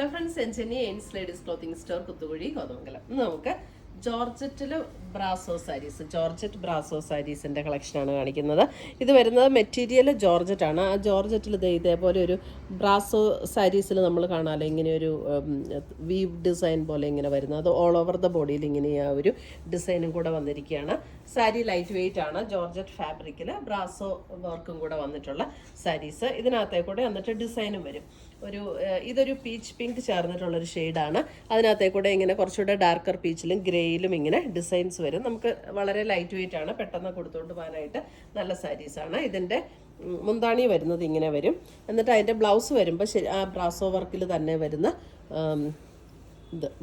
Hello friends, എൻജനി എയിൻസ് ladies clothing store Kuthukuzhy Kothamangalam. ഇന്ന് നമുക്ക് ജോർജറ്റിൽ ബ്രാസോ സാരീസ്, ജോർജറ്റ് ബ്രാസോ സാരീസിൻ്റെ കളക്ഷനാണ് കാണിക്കുന്നത്. ഇത് വരുന്നത് മെറ്റീരിയൽ ജോർജറ്റ് ആണ്. ആ ജോർജറ്റിൽ ഇതേപോലെ ഒരു ബ്രാസോ സാരീസിൽ നമ്മൾ കാണാമല്ലോ, ഇങ്ങനെ ഒരു വീവ് ഡിസൈൻ പോലെ ഇങ്ങനെ വരുന്നത്. അത് ഓൾ ഓവർ ദ ബോഡിയിൽ ഇങ്ങനെ ആ ഒരു ഡിസൈനും കൂടെ വന്നിരിക്കുകയാണ്. സാരി ലൈറ്റ് വെയിറ്റ് ആണ്, ജോർജറ്റ് ഫാബ്രിക്കിൽ ബ്രാസോ വർക്കും കൂടെ വന്നിട്ടുള്ള സാരീസ്. ഇതിനകത്തേ കൂടെ എന്നിട്ട് ഡിസൈനും വരും. ഇതൊരു പീച്ച് പിങ്ക് ചേർന്നിട്ടുള്ളൊരു ഷെയ്ഡാണ്. അതിനകത്തേ കൂടെ ഇങ്ങനെ കുറച്ചുകൂടെ ഡാർക്കർ പീച്ചിലും ഗ്രേയിലും ഇങ്ങനെ ഡിസൈൻസ് വരും. നമുക്ക് വളരെ ലൈറ്റ് വെയിറ്റ് ആണ്, പെട്ടെന്ന് കൊടുത്തുകൊണ്ട് പോകാനായിട്ട് നല്ല സാരീസാണ്. ഇതിൻ്റെ മുന്താണി വരുന്നത് ഇങ്ങനെ വരും. എന്നിട്ട് അതിൻ്റെ ബ്ലൗസ് വരുമ്പോൾ ആ ബ്രാസോ വർക്കിൽ തന്നെ വരുന്ന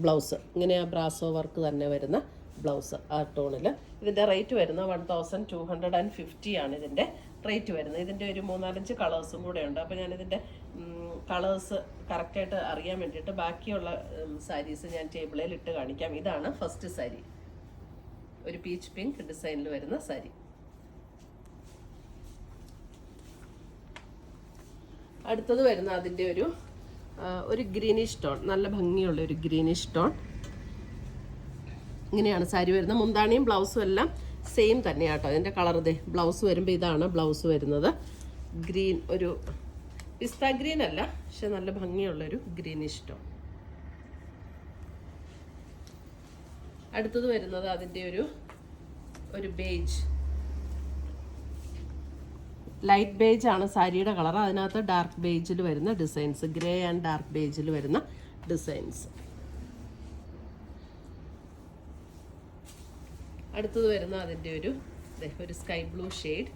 ബ്ലൗസ്, ഇങ്ങനെ ആ ബ്രാസോ വർക്ക് തന്നെ വരുന്ന ബ്ലൗസ് ആ ടോണിൽ. ഇതിൻ്റെ റേറ്റ് വരുന്നത് 1250 ആണ് ഇതിൻ്റെ റേറ്റ് വരുന്നത്. ഇതിൻ്റെ ഒരു 3-4 കളേഴ്സും കൂടെ ഉണ്ട്. അപ്പോൾ ഞാനിതിൻ്റെ കളേഴ്സ് കറക്റ്റായിട്ട് അറിയാൻ വേണ്ടിയിട്ട് ബാക്കിയുള്ള സാരീസ് ഞാൻ ടേബിളിൽ ഇട്ട് കാണിക്കാം. ഇതാണ് ഫസ്റ്റ് സാരി, ഒരു പീച്ച് പിങ്ക് ഡിസൈനിൽ വരുന്ന സാരി. അടുത്തത് വരുന്ന അതിൻ്റെ ഒരു ഗ്രീനിഷ് ടോൺ, നല്ല ഭംഗിയുള്ള ഒരു ഗ്രീനിഷ് ടോൺ. ഇങ്ങനെയാണ് സാരി വരുന്നത്. മുന്താണിയും ബ്ലൗസും എല്ലാം സെയിം തന്നെയാട്ടോ. അതിൻ്റെ കളർ ബ്ലൗസ് വരുമ്പോൾ ഇതാണ് ബ്ലൗസ് വരുന്നത്. ഗ്രീൻ, ഒരു പിസ്ത ഗ്രീൻ അല്ല, പക്ഷെ നല്ല ഭംഗിയുള്ളൊരു ഗ്രീനിഷ് ടോൺ. അടുത്തത് വരുന്നത് അതിൻ്റെ ഒരു ബേജ്, ലൈറ്റ് ബേജ് ആണ് സാരിയുടെ കളർ. അതിനകത്ത് ഡാർക്ക് ബേജിൽ വരുന്ന ഡിസൈൻസ്, ഗ്രേ ആൻഡ് ഡാർക്ക് ബേജിൽ വരുന്ന ഡിസൈൻസ്. അടുത്തത് വരുന്ന അതിൻ്റെ ഒരു sky blue shade.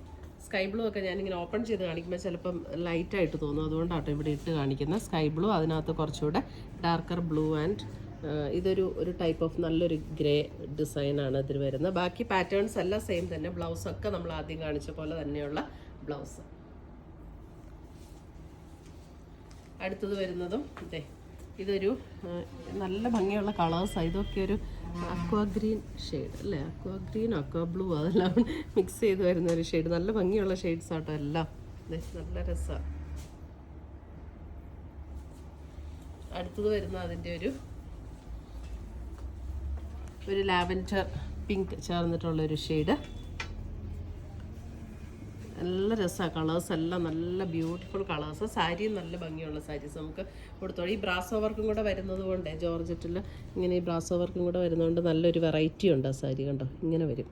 Sky blue ഒക്കെ ഞാനിങ്ങനെ ഓപ്പൺ ചെയ്ത് കാണിക്കുമ്പോൾ ചിലപ്പം ലൈറ്റായിട്ട് തോന്നും, അതുകൊണ്ടാട്ടോ ഇവിടെ ഇട്ട് കാണിക്കുന്നത്. സ്കൈ ബ്ലൂ, അതിനകത്ത് കുറച്ചുകൂടെ ഡാർക്കർ ബ്ലൂ ആൻഡ് ഇതൊരു ടൈപ്പ് ഓഫ് നല്ലൊരു ഗ്രേ ഡിസൈനാണ് ഇതിൽ വരുന്നത്. ബാക്കി പാറ്റേൺസ് എല്ലാം സെയിം തന്നെ. ബ്ലൗസൊക്കെ നമ്മൾ ആദ്യം കാണിച്ച പോലെ തന്നെയുള്ള ബ്ലൗസ്. അടുത്തത് വരുന്നതും ഇതൊരു നല്ല ഭംഗിയുള്ള കളേഴ്സാണ്. ഇതൊക്കെ ഒരു അക്വാ ഗ്രീൻ ഷെയ്ഡ് അല്ലേ, അക്വാ ഗ്രീൻ, അക്വാ ബ്ലൂ, അതെല്ലാം മിക്സ് ചെയ്ത് വരുന്ന ഒരു ഷെയ്ഡ്. നല്ല ഭംഗിയുള്ള ഷെയ്ഡ്സ് ആട്ടോ എല്ലാം, നല്ല രസമാണ്. അടുത്തത് വരുന്ന അതിൻ്റെ ഒരു ലാവൻഡർ പിങ്ക് ചേർന്നിട്ടുള്ളൊരു ഷെയ്ഡ്. നല്ല രസമാണ്. കളേഴ്സ് എല്ലാം നല്ല ബ്യൂട്ടിഫുൾ കളേഴ്സ്. സാരിയും നല്ല ഭംഗിയുള്ള സാരീസ് നമുക്ക് കൊടുത്തോളൂ. ഈ ബ്രാസോ വർക്കും കൂടെ വരുന്നത് കൊണ്ട്, ജോർജറ്റിൽ ഇങ്ങനെ ഈ ബ്രാസോ വർക്കും കൂടെ വരുന്നതുകൊണ്ട് നല്ലൊരു വെറൈറ്റി ഉണ്ട് ആ സാരി. കണ്ടോ, ഇങ്ങനെ വരും.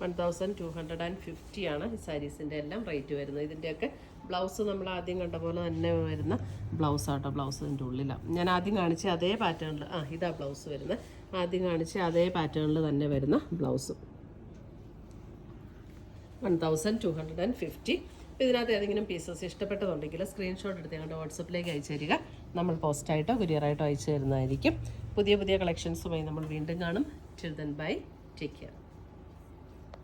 1250 ആണ് ഈ സാരീസിൻ്റെ എല്ലാം റേറ്റ് വരുന്നത്. ഇതിൻ്റെയൊക്കെ ബ്ലൗസ് നമ്മൾ ആദ്യം കണ്ട പോലെ തന്നെ വരുന്ന ബ്ലൗസ് ആട്ടോ. ബ്ലൗസ് ഇതിൻ്റെ ഉള്ളിലാണ്. ഞാൻ ആദ്യം കാണിച്ച അതേ പാറ്റേണിൽ, ഇതാ ബ്ലൗസ് വരുന്നത്. ആദ്യം കാണിച്ച അതേ പാറ്റേണിൽ തന്നെ വരുന്ന ബ്ലൗസും. 1250. ഇതിനകത്ത് ഏതെങ്കിലും പീസസ് ഇഷ്ടപ്പെട്ടതുണ്ടെങ്കിൽ സ്ക്രീൻഷോട്ട് എടുത്ത് ഞങ്ങളുടെ വാട്സപ്പിലേക്ക് അയച്ചു തരിക. നമ്മൾ പോസ്റ്റായിട്ടോ കൊറിയറായിട്ടോ അയച്ചു തരുന്നതായിരിക്കും. പുതിയ കളക്ഷൻസുമായി നമ്മൾ വീണ്ടും കാണും. Till then bye, take care.